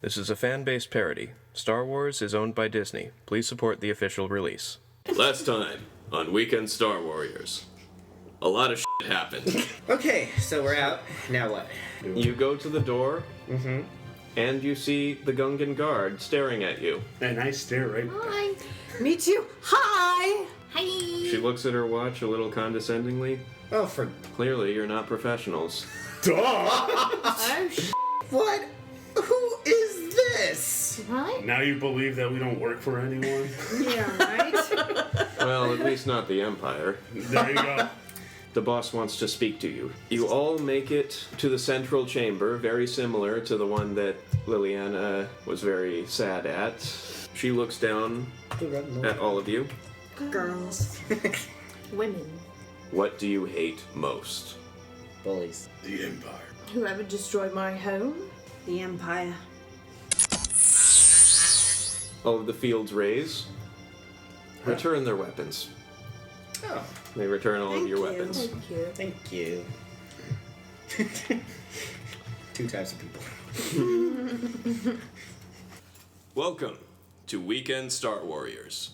This is a fan-based parody. Star Wars is owned by Disney. Please support the official release. Last time on Weekend Star Warriors, a lot of shit happened. Okay, so we're out. Now what? You go to the door, and you see the Gungan guard staring at you. And I stare right back. Hi. Me too. Hi. Hi. She looks at her watch a little condescendingly. Oh, for Clearly, you're not professionals. Duh! Oh, what? Who is this? Hi. Now you believe that we don't work for anyone? Yeah, right? Well, at least not the Empire. There you go. The boss wants to speak to you. You all make it to the central chamber, very similar to the one that Liliana was very sad at. She looks down at all of you. Girls. Women. What do you hate most? Bullies. The Empire. Whoever destroyed my home. The Empire. All of the fields raise. Return their weapons. Oh, They return all of Thank your you. weapons. Thank you. thank you. Two types of people. Welcome to Weekend Star Warriors.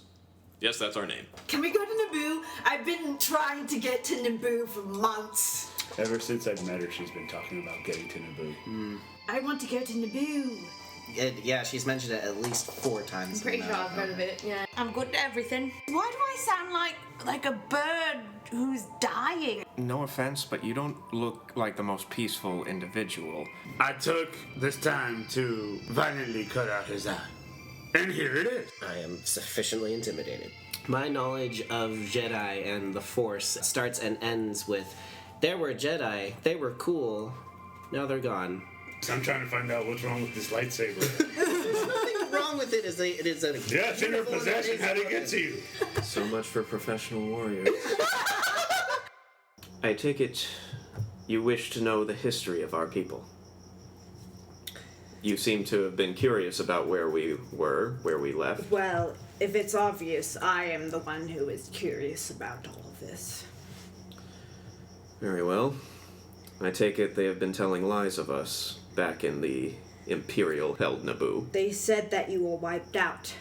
Yes, that's our name. Can we go to Naboo? I've been trying to get to Naboo for months. Ever since I've met her, she's been talking about getting to Naboo. I want to go to Naboo. Yeah, she's mentioned it at least 4 times. I'm pretty sure I've heard of it, yeah. I'm good at everything. Why do I sound like a bird who's dying? No offense, but you don't look like the most peaceful individual. I took this time to violently cut out his eye. And here it is. I am sufficiently intimidated. My knowledge of Jedi and the Force starts and ends with, there were Jedi, they were cool, now they're gone. So I'm trying to find out what's wrong with this lightsaber. There's nothing wrong with it. It is a Yeah, it's in your possession. How'd it get to you? So much for professional warriors. I take it you wish to know the history of our people. You seem to have been curious about where we were, where we left. Well, if it's obvious, I am the one who is curious about all of this. Very well. I take it they have been telling lies of us back in the Imperial-held Naboo. They said that you were wiped out.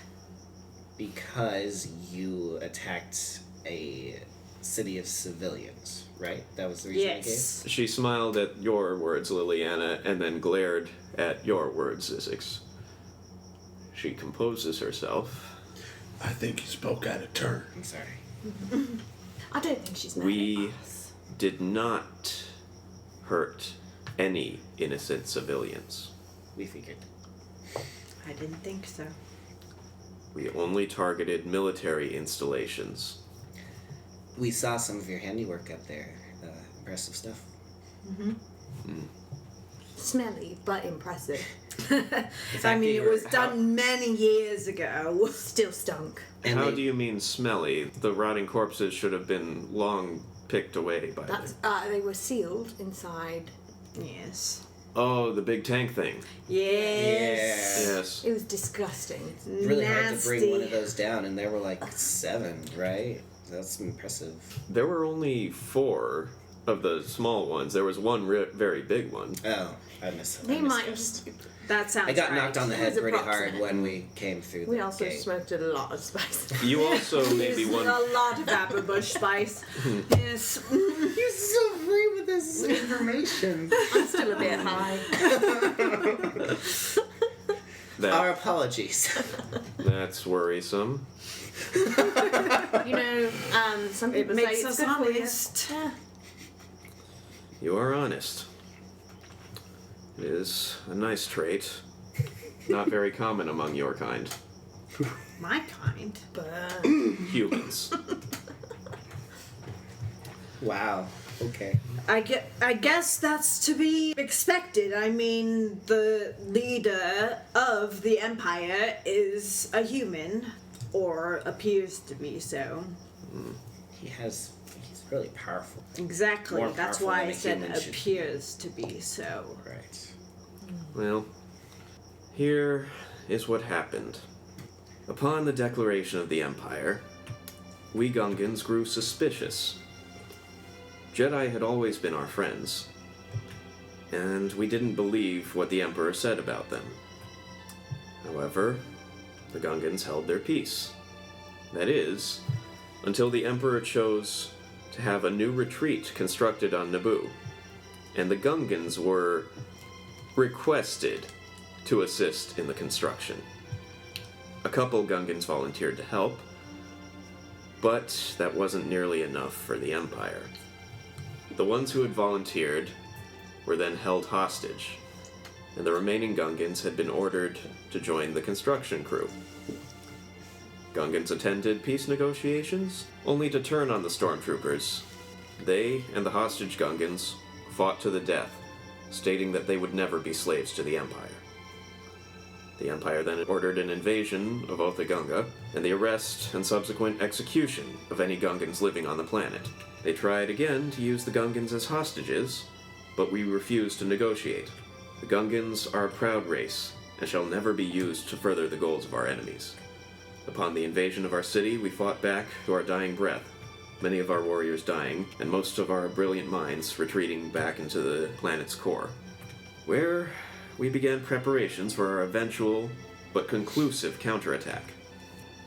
because you attacked a city of civilians, right? That was the reason I Yes. She smiled at your words, Liliana, and then glared at your words, Zizix. She composes herself. I think you spoke out of turn. gave. I'm sorry. I don't think she's mad We at us. did not hurt any innocent civilians. We figured. I didn't think so. We only targeted military installations. We saw some of your handiwork up there. Impressive stuff. Smelly, but impressive. I mean, it was done many years ago. Still stunk. And How they- do you mean smelly? The rotting corpses should have been long picked away by That's, the... they were sealed inside. Yes. Oh, the big tank thing. Yes. Yes. It was disgusting. really hard to Nasty. bring one of those down, and there were like 7, right? That's impressive. There were only 4 of the small ones. There was one very big one. Oh, I missed. They I might misguessed. just. That sounds I got right. knocked on the It head was pretty hard approximate. when we came through the We also gate. smoked a lot of spice. You also maybe Used one... a lot of apple spice. Yes. You're so free with this information. I'm still a bit high. Our That, apologies. that's worrisome. You know, some It people say makes it's us good for you. honest. Yeah. You are honest. It is a nice trait. Not very common among your kind. My kind. But Humans. Wow. Okay. I guess that's to be expected. I mean, the leader of the Empire is a human, or appears to be so. He's really powerful. Exactly. More That's powerful why than I a said human should be. appears to be so. Right. Well, here is what happened. Upon the declaration of the Empire, we Gungans grew suspicious. Jedi had always been our friends, and we didn't believe what the Emperor said about them. However, the Gungans held their peace. That is, until the Emperor chose to have a new retreat constructed on Naboo, and the Gungans were requested to assist in the construction. A couple Gungans volunteered to help, but that wasn't nearly enough for the Empire. The ones who had volunteered were then held hostage, and the remaining Gungans had been ordered to join the construction crew. Gungans attended peace negotiations, only to turn on the stormtroopers. They and the hostage Gungans fought to the death, stating that they would never be slaves to the Empire. The Empire then ordered an invasion of Otha Gunga and the arrest and subsequent execution of any Gungans living on the planet. They tried again to use the Gungans as hostages, but we refused to negotiate. The Gungans are a proud race and shall never be used to further the goals of our enemies. Upon the invasion of our city, we fought back to our dying breath, many of our warriors dying, and most of our brilliant minds retreating back into the planet's core, where we began preparations for our eventual but conclusive counterattack.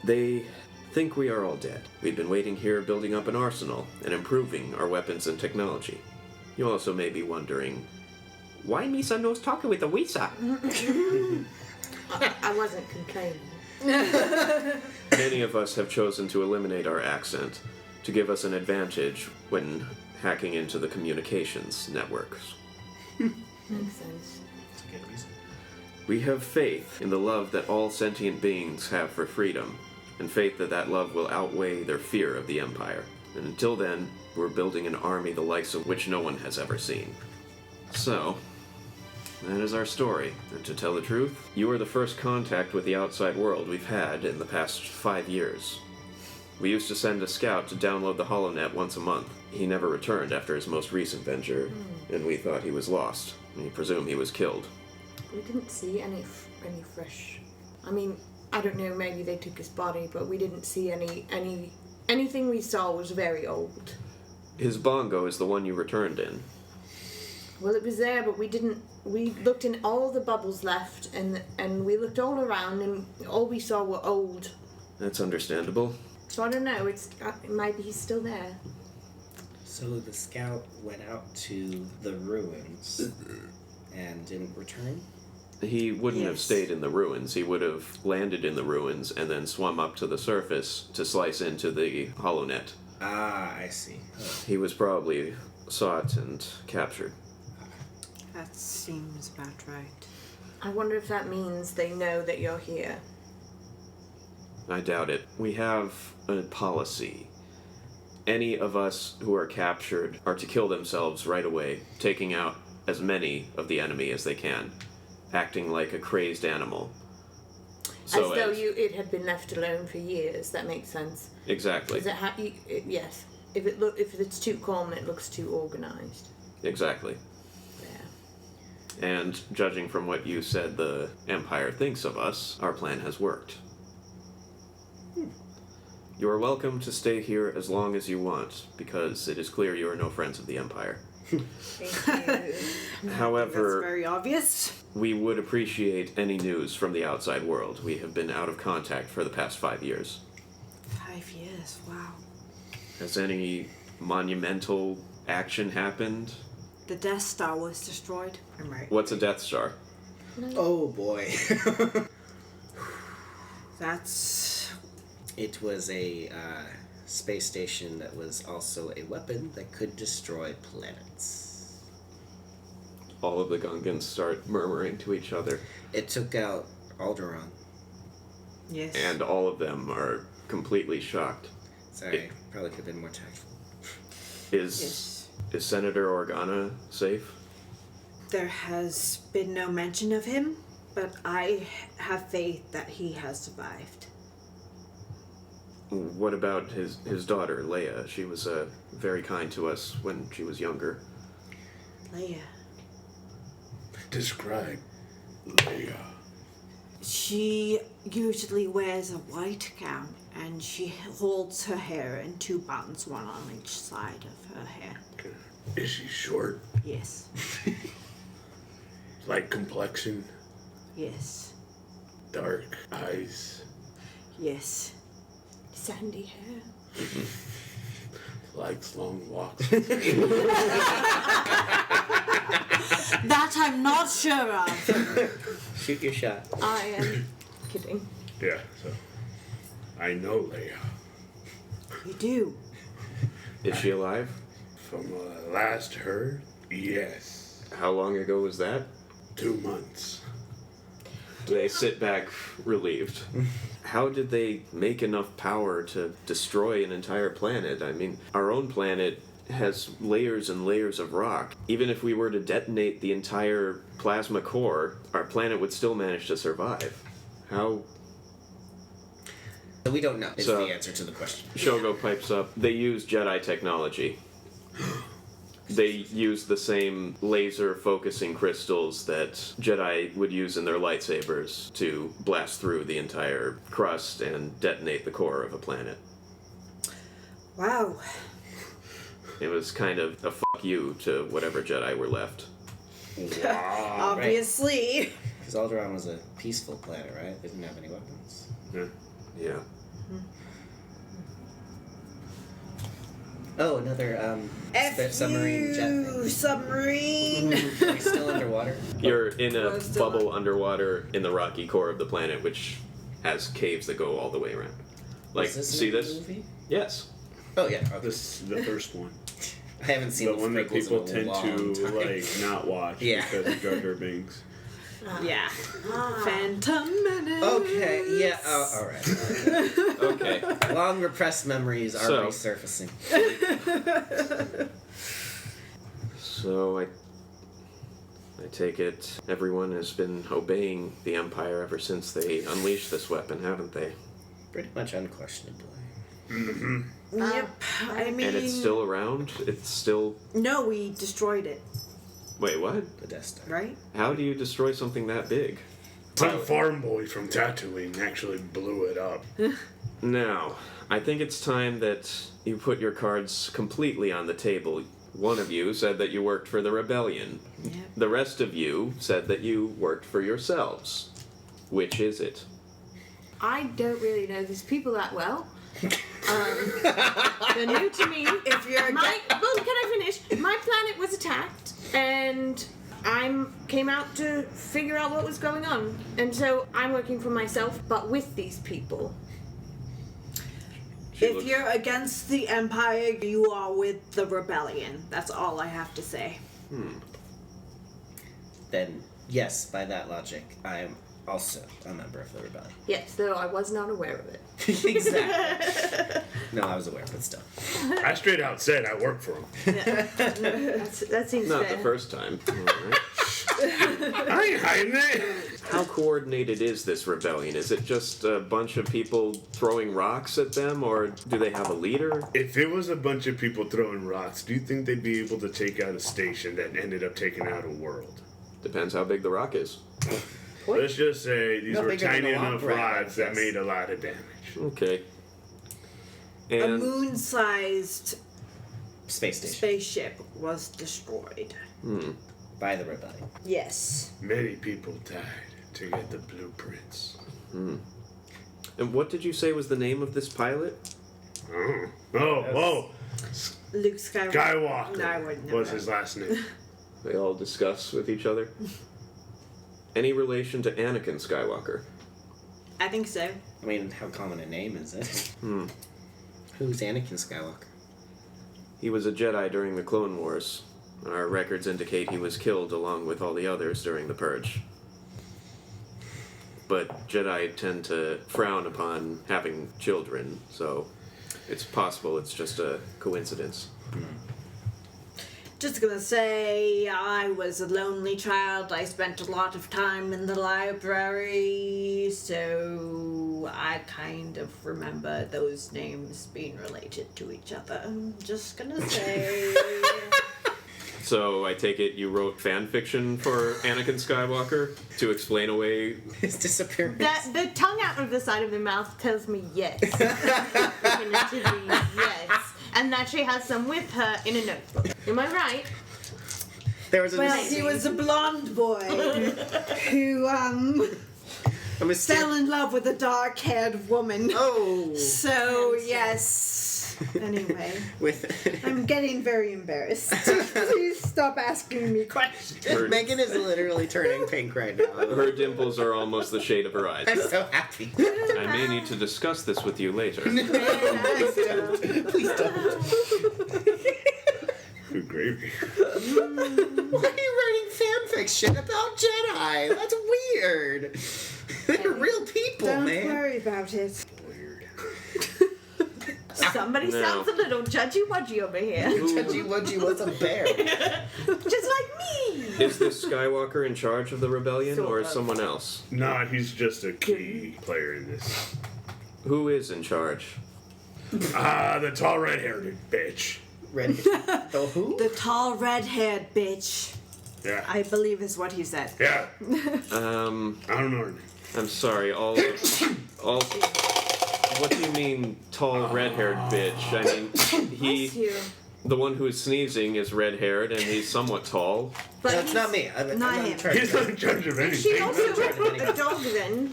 They think we are all dead. We've been waiting here building up an arsenal and improving our weapons and technology. You also may be wondering, why Misa knows talking with a Wisa? I wasn't complaining. Many of us have chosen to eliminate our accent to give us an advantage when hacking into the communications networks. Makes sense. That's a good reason. We have faith in the love that all sentient beings have for freedom, and faith that that love will outweigh their fear of the Empire. And until then, we're building an army the likes of which no one has ever seen. So, that is our story. And to tell the truth, you are the first contact with the outside world we've had in the past 5 years. We used to send a scout to download the HoloNet once a month. He never returned after his most recent venture, and we thought he was lost. We presume he was killed. We didn't see any fresh. I mean, I don't know. Maybe they took his body, but we didn't see anything we saw was very old. His bongo is the one you returned in. Well, it was there, but we didn't. We looked in all the bubbles left, and we looked all around, and all we saw were old. That's understandable. So I don't know. Maybe he's still there. So the scout went out to the ruins and didn't return? He wouldn't have Yes. stayed in the ruins. He would have landed in the ruins and then swum up to the surface to slice into the HoloNet. Ah, I see. He was probably sought and captured. That seems about right. I wonder if that means they know that you're here. I doubt it. We have a policy. Any of us who are captured are to kill themselves right away, taking out as many of the enemy as they can, acting like a crazed animal. As though as- it had been left alone for years. That makes sense. Exactly. Is it yes. If it's too calm, it looks too organized. Exactly. Yeah. And judging from what you said the Empire thinks of us, our plan has worked. You are welcome to stay here as long as you want, because it is clear you are no friends of the Empire. Thank you. However, That's very obvious. we would appreciate any news from the outside world. We have been out of contact for the past 5 years. 5 years, wow. Has any monumental action happened? The Death Star was destroyed. I'm right. What's a Death Star? Oh boy. That's It was a space station that was also a weapon that could destroy planets. All of the Gungans start murmuring to each other, It took out Alderaan. yes. and all of them are completely shocked. Sorry, probably could have been more tactful. Is Senator Organa safe? There has been no mention of him, but I have faith that he has survived. What about his daughter, Leia? She was very kind to us when she was younger. Leia. Describe Leia. She usually wears a white gown, and she holds her hair in 2 buttons, one on each side of her hair. Is she short? Yes. Like complexion? Yes. dark eyes, Yes. Sandy hair. likes long walks. That I'm not sure of. Shoot your shot. I am kidding. Yeah, so I know Leia. You do. Is she alive? From last heard, yes. How long ago was that? 2 months. They sit back relieved. How did they make enough power to destroy an entire planet? I mean, our own planet has layers and layers of rock. Even if we were to detonate the entire plasma core, our planet would still manage to survive. How? So we don't know is So- the answer to the question. Shogo pipes up. They use Jedi technology. They use the same laser focusing crystals that Jedi would use in their lightsabers to blast through the entire crust and detonate the core of a planet. Wow. It was kind of a fuck you to whatever Jedi were left. Obviously. Because Alderaan was a peaceful planet, right? They didn't have any weapons. Yeah. Yeah. Oh, another submarine jet thing. Submarine. Are we still underwater? You're in a We're still bubble underwater in the rocky core of the planet, which has caves that go all the way around. Like, Was this see in the this? movie? Yes. Oh yeah. Okay. This is the first one. I haven't seen The one that sprinkles people in a tend long to, time. like, not watch Yeah. because of Jar Jar Binks. Yeah. Phantom Menace. Okay. Yeah. Oh, all right. Okay. Long repressed memories are So- resurfacing. So I take it everyone has been obeying the Empire ever since they unleashed this weapon, haven't they? Pretty much unquestionably. Yep. I mean. And it's still around? It's still... No, we destroyed it, Wait, what? The Death Star. right? How do you destroy something that big? Some farm boy from Tatooine actually blew it up. Now, I think it's time that you put your cards completely on the table. One of you said that you worked for the rebellion. Yep. The rest of you said that you worked for yourselves. Which is it? I don't really know these people that well. They're new to me. If you're Well, can I finish? My planet was attacked, and I came out to figure out what was going on. And so I'm working for myself, but with these people. She if looks- you're against the Empire, you are with the rebellion. That's all I have to say. Then yes, by that logic, I am also a member of the rebellion. Yes, though I was not aware of it. Exactly. No, I was aware, but still. I straight out said I work for him. That seems Not fair. the first time. All right. I ain't hiding it. How coordinated is this rebellion? Is it just a bunch of people throwing rocks at them, or do they have a leader? If it was a bunch of people throwing rocks, do you think they'd be able to take out a station that ended up taking out a world? Depends how big the rock is. Let's just say these No were bigger than tiny a long enough rock, rods that yes. made a lot of damage. Okay. A And moon-sized Space station. spaceship was destroyed. By the rebellion. Yes. Many people died to get the blueprints. and what did you say was the name of this pilot? Oh, whoa! Luke Skywalker. Skywalker No, I wouldn't know was that. his last name. They all discuss with each other. Any relation to Anakin Skywalker? I think so. I mean, how common a name is it? Who's Anakin Skywalker? He was a Jedi during the Clone Wars. Our records indicate he was killed along with all the others during the Purge. But Jedi tend to frown upon having children, so it's possible it's just a coincidence. Just gonna say, I was a lonely child. I spent a lot of time in the library, so I kind of remember those names being related to each other. I'm just gonna say. So I take it you wrote fan fiction for Anakin Skywalker to explain away. His disappearance. The tongue out of the side of the mouth tells me yes. Definitively yes. And that she has some with her in a notebook. Am I right? There was a Well, he was a blonde boy who fell in love with a dark-haired woman. Oh. So, yes. Anyway, I'm getting very embarrassed. Please stop asking me questions. Megan is literally turning pink right now. Her dimples are almost the shade of her eyes. I'm so happy. I may need to discuss this with you later. Please don't. Good gravy. Why are you writing fan fiction about Jedi? That's weird. They're real people, Don't man. worry about it. Weird. Somebody No. sounds a little judgy-wudgy over here. Judgy Wudgy was a bear. Just like me. Is this Skywalker in charge of the rebellion, Sort or of. someone else? Nah, he's just a key player in this. Who is in charge? The tall red-haired bitch. Ready? The who? The tall, red-haired bitch, Yeah. I believe is what he said. Yeah. I Um, don't know her name. I'm sorry. All. What do you mean, tall, red-haired bitch? I mean, Bless you. the one who is sneezing is red-haired, and he's somewhat tall. But That's he's- not me. I'm Not not him. in charge. He's not in charge of Is she anything. also anything. a dog then?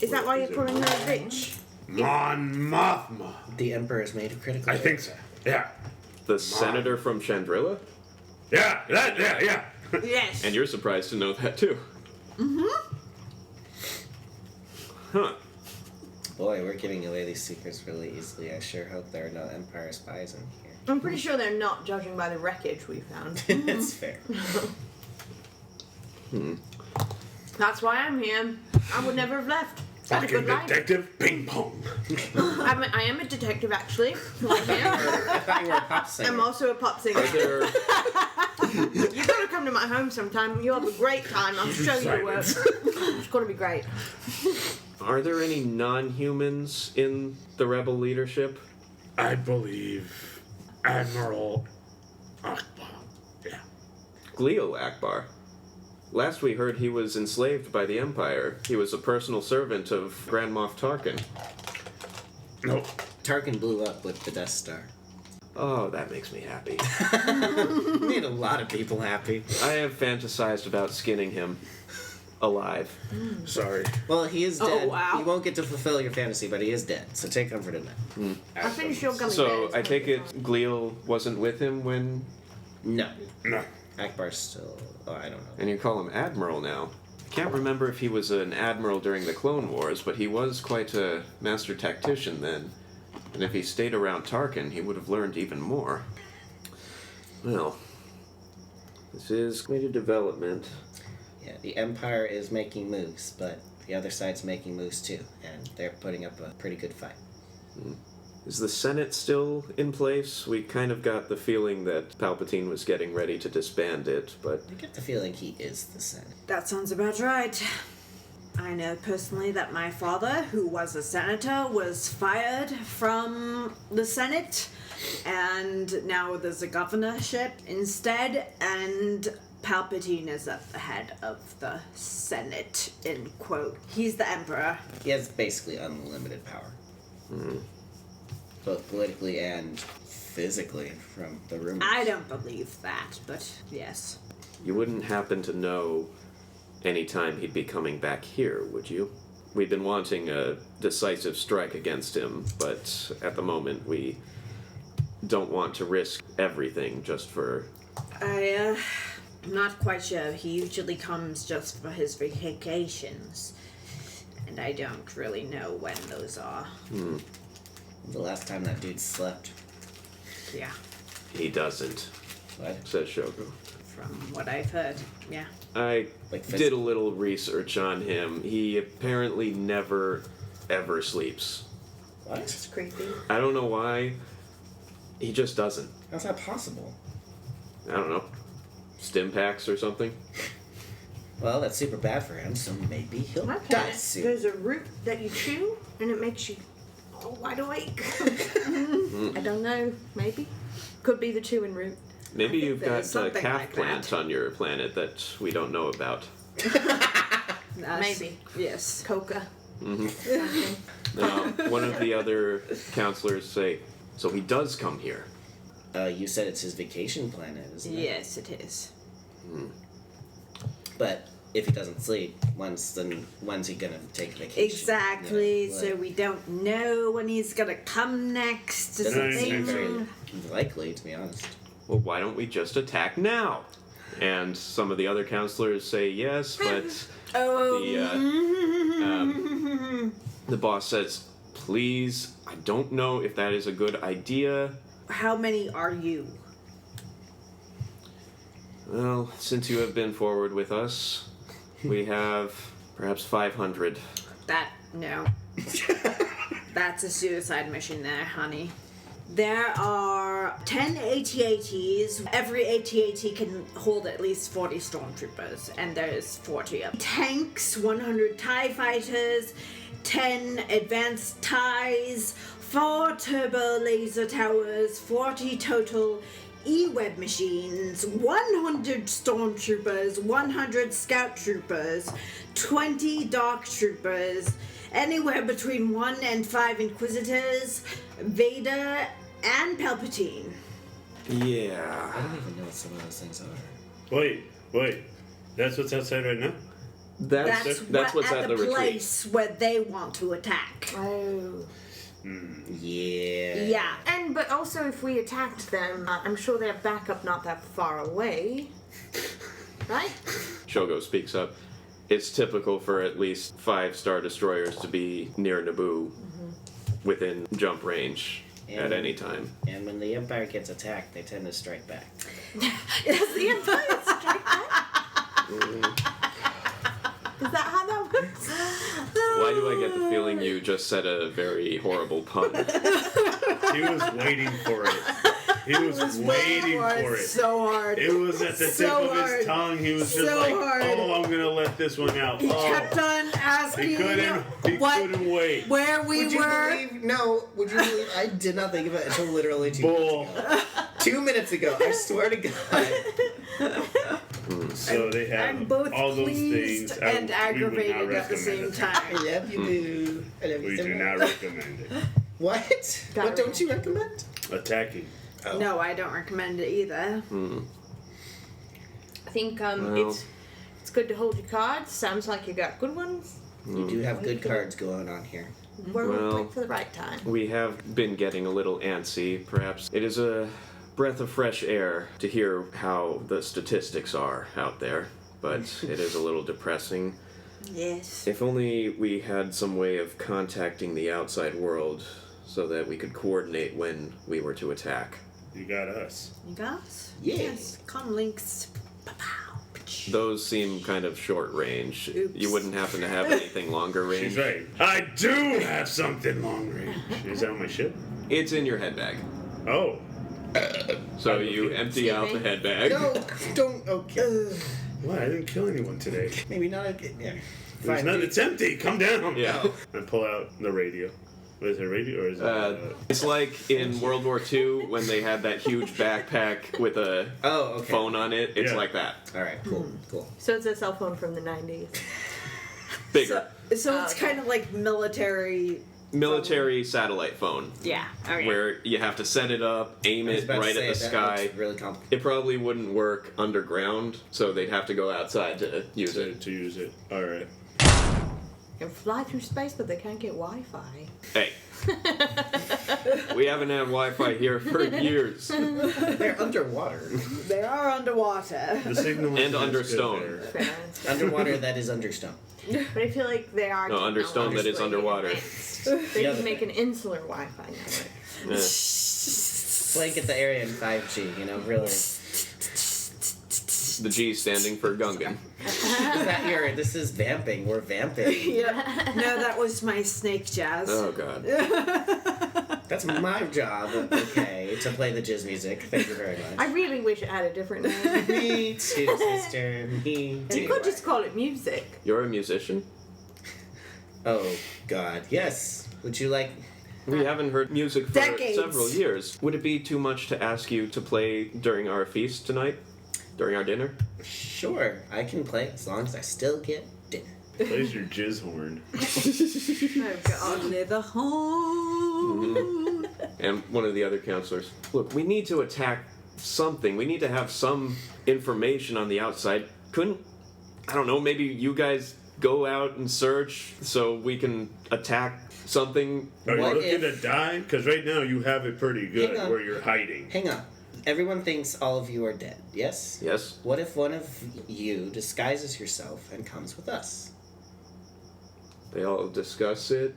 Is that why you're calling her a bitch? Mon Mothma. The Emperor is made of critical. I think so. Yeah. The senator from Chandrilla? Yeah. Yeah. Yes. And you're surprised to know that, too. Huh. Boy, we're giving away these secrets really easily. I sure hope there are no Empire spies in here. I'm pretty sure they're not, judging by the wreckage we found. That's fair. That's why I'm here. I would never have left. Had a Fucking good life. detective ping pong. I am a detective, actually. Like him. I thought you were a pop singer. I'm also a pop singer. Are there, You gotta come to my home sometime. You'll have a great time. I'll show you the work. It's gonna be great. are there any non-humans in the rebel leadership? I believe Admiral Akbar. Yeah. Gleo Akbar. Last we heard, he was enslaved by the Empire. He was a personal servant of Grand Moff Tarkin. Nope. Tarkin blew up with the Death Star. Oh, that makes me happy. Made a lot of people happy. I have fantasized about skinning him alive. Sorry. Well, he is Oh, dead. wow. You won't get to fulfill your fantasy, but he is dead. So take comfort in that. I finished your gummy So bears. I take it Gleo wasn't with him when, No. No. Akbar's still. Oh, I don't know. and you call him Admiral now. I can't remember if he was an admiral during the Clone Wars, but he was quite a master tactician then. And if he stayed around Tarkin, he would have learned even more. Well, this is quite a development. Yeah, the Empire is making moves, but the other side's making moves too, and they're putting up a pretty good fight. Is the Senate still in place? We kind of got the feeling that Palpatine was getting ready to disband it, but I get the feeling he is the Senate. That sounds about right. I know personally that my father, who was a senator, was fired from the Senate, and now there's a governorship instead, and Palpatine is at the head of the Senate, in quote. He's the emperor. He has basically unlimited power. Both politically and physically, from the rumors. I don't believe that, but yes. you wouldn't happen to know any time he'd be coming back here, would you? We've been wanting a decisive strike against him, but at the moment we don't want to risk everything just for... I'm not quite sure. He usually comes just for his vacations, and I don't really know when those are. The last time that dude slept. Yeah, He doesn't, What? says Shogo. from what I've heard. Yeah. I Like did a little research on him. He apparently never, ever sleeps. What? It's creepy. I don't know why. He just doesn't. How's that possible? I don't know. Stim packs or something? Well, that's super bad for him, so maybe he'll My die planet, soon. there's a root that you chew, and it makes you wide awake. I don't know. Maybe. Could be the chewing root. Maybe I think you've got there's a something calf like plant that. on your planet that we don't know about. Maybe. Yes. Coca. Something. Now, one of the other counselors say, so he does come here. You said it's his vacation planet, isn't it? Yes, it is. But if he doesn't sleep, when's he gonna take vacation? Exactly. You know, So like, we don't know when he's gonna come next. Is doesn't the seem thing. very likely, to be honest. Well, why don't we just attack now? And some of the other counselors say yes, but the boss says, please, I don't know if that is a good idea. How many are you? Well, since you have been forward with us, we have perhaps 500. No. That's a suicide mission there, honey. There are 10 AT-ATs. Every AT-AT can hold at least 40 stormtroopers, and there's 40 of them. Tanks, 100 TIE fighters, 10 advanced TIEs, 4 turbo laser towers, 40 total E-web machines, 100 stormtroopers, 100 scout troopers, 20 dark troopers, anywhere between 1 and 5 inquisitors, Vader, and Palpatine. Yeah. I don't even know what some of those things are. Wait. That's what's outside right now? That's what's at the retreat. place where they want to attack. Oh. Yeah. Yeah. But also, if we attacked them, I'm sure they have backup not that far away. Right? Shogo speaks up. It's typical for at least 5 Star Destroyers to be near Naboo, within jump range at any time. And when the Empire gets attacked, they tend to strike back. Is the Empire Strike Back? Is that how that works? Why do I get the feeling you just said a very horrible pun? He was waiting for it. He was waiting for it. So hard. It was at the tip of his tongue. He was just So like, hard. "Oh, I'm gonna let this one out." He kept on asking He couldn't wait. where we Would you were. believe I did not think of it until literally 2 Bull. minutes ago. 2 minutes ago, I swear to God. So they have I'm both all those pleased things. and we would aggravated not at the same recommend it. time. I love you, boo. I love you We so do much. not recommend it. What? Gotta What don't you recommend? Attacking. Oh. No, I don't recommend it either. I think Well. it's good to hold your cards. Sounds like you got good ones. You do have good cards going on here. We're Well. waiting for the right time. We have been getting a little antsy. Perhaps it is a breath of fresh air to hear how the statistics are out there, but it is a little depressing. Yes. If only we had some way of contacting the outside world so that we could coordinate when we were to attack. You got us. You guys? Yes. Come links. Pa-pow. Those seem kind of short range. Oops. You wouldn't happen to have anything longer range? She's right. I do have something long range. Is that on my ship? It's in your head bag. Oh. So you empty out the head bag. No, don't. Okay. What? I didn't kill anyone today. Maybe not. Yeah. There's none. It's empty. Come down. Yeah. I pull out the radio. What is it, radio or is it? It's like in World War II when they had that huge backpack with a Oh, okay. phone on it. It's Yeah. like that. All right. Cool. Cool. So it's a cell phone from the 90s. Bigger. So it's okay. kind of like military. Military satellite phone. Yeah. Okay. Where you have to set it up, aim I was it about to right say, at the that sky. looks really complicated. It probably wouldn't work underground, so they'd have to go outside to use it. to use it. All right. Can fly through space, but they can't get Wi-Fi. Hey. We haven't had Wi-Fi here for years. They're underwater. They are underwater. The signal And is under good stone. there. Fair. Underwater that is understone. But I feel like they are. No, under stone that is technologically underwater. advanced. They The can other make thing. an insular Wi-Fi network. Blanket the area in 5G, you know, really. The G standing for Gungan. This is vamping. We're vamping. Yeah. No, that was my snake jazz. Oh god. That's my job, okay, to play the jizz music. Thank you very much. I really wish it had a different name. Me too, sister. Me too. You could just call it music. You're a musician? Oh, God. Yes. Would you like... We haven't heard music for Decades. several years. Would it be too much to ask you to play during our feast tonight? During our dinner? Sure, I can play as long as I still get dinner. Plays your jizz horn. Oh god. Only the home. And one of the other counselors. Look, we need to attack something. We need to have some information on the outside. Couldn't I don't know, maybe you guys go out and search so we can attack something. Are you What looking if- to die? Because right now you have it pretty good Hang on. where you're hiding. Hang on. Everyone thinks all of you are dead, yes? Yes? What if one of you disguises yourself and comes with us? They all discuss it.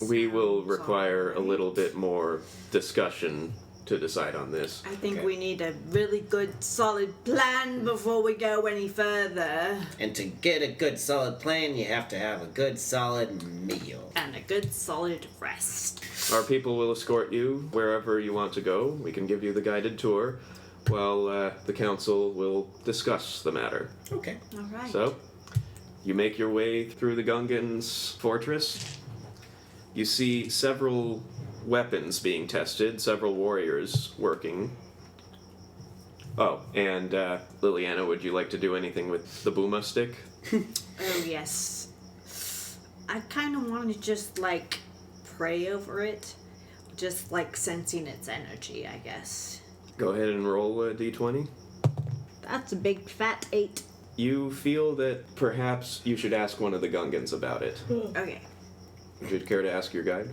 We will Sounds require a alright. little bit more discussion to decide on this. I think Okay. we need a really good, solid plan before we go any further. And to get a good solid plan, you have to have a good solid meal. And a good, solid rest. Our people will escort you wherever you want to go. We can give you the guided tour while the council will discuss the matter. Okay. Alright. So, you make your way through the Gungan's fortress. You see several weapons being tested, several warriors working. Oh, and Liliana, would you like to do anything with the Booma stick? Oh, yes. I kind of want to just, like, pray over it. Just, like, sensing its energy, I guess. Go ahead and roll a d20. That's a big fat 8. You feel that perhaps you should ask one of the Gungans about it. Okay. Would you care to ask your guide?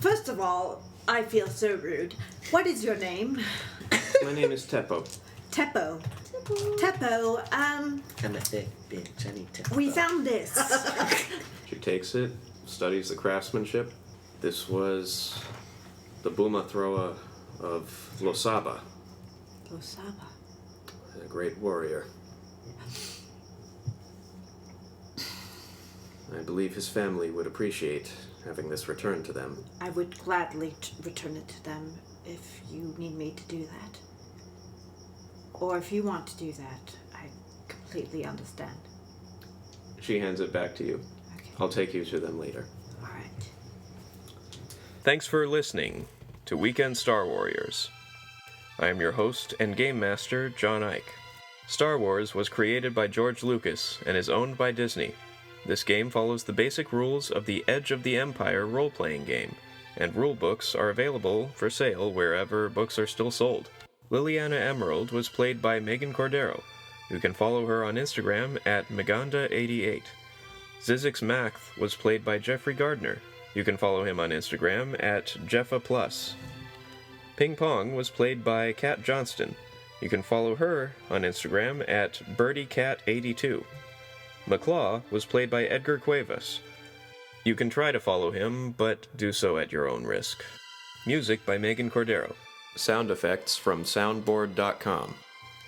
First of all, I feel so rude. What is your name? My name is Teppo. Teppo. Teppo, I'm a big Jenny Tip. we found this. She takes it, studies the craftsmanship. This was the Booma Throa of Losaba, Losaba. a great warrior. I believe his family would appreciate having this returned to them. I would gladly return it to them if you need me to do that. Or if you want to do that, I completely understand. She hands it back to you. Okay. I'll take you to them later. All right. Thanks for listening to Weekend Star Warriors. I am your host and game master, John Ike. Star Wars was created by George Lucas and is owned by Disney. This game follows the basic rules of the Edge of the Empire role-playing game, and rule books are available for sale wherever books are still sold. Liliana Emerald was played by Megan Cordero. You can follow her on Instagram at Meganda88. Zizix Math was played by Jeffrey Gardner. You can follow him on Instagram at Jeffa+. Ping Pong was played by Kat Johnston. You can follow her on Instagram at BirdieCat82. McClaw was played by Edgar Cuevas. You can try to follow him, but do so at your own risk. Music by Megan Cordero. Sound effects from soundboard.com.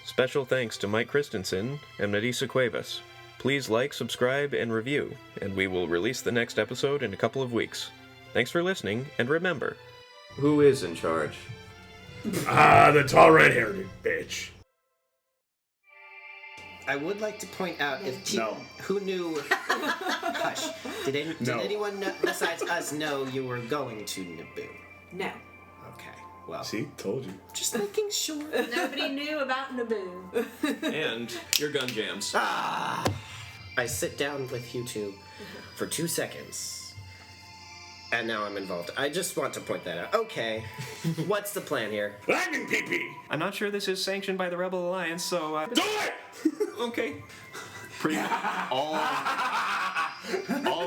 Special thanks to Mike Christensen and Nadisa Cuevas. Please like, subscribe, and review, and we will release the next episode in a couple of weeks. Thanks for listening, and remember, Who is in charge? The tall red-haired bitch. I would like to point out if No. who knew. Hush. Did No. anyone besides us know you were going to Naboo? No. Okay. Well, See? Told you. just making sure. Nobody knew about Naboo. And your gun jams. I sit down with you two for 2 seconds. And now I'm involved. I just want to point that out. Okay. What's the plan here? Lightning pee-pee! I'm not sure this is sanctioned by the Rebel Alliance, so, Do it! okay. Pretty much all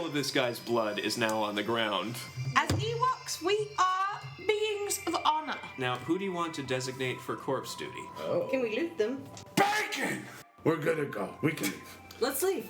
of this guy's blood is now on the ground. As Ewoks, we are beings of honor. Now, who do you want to designate for corpse duty? Can we loot them? Bacon! We're good to go. We can leave. Let's leave.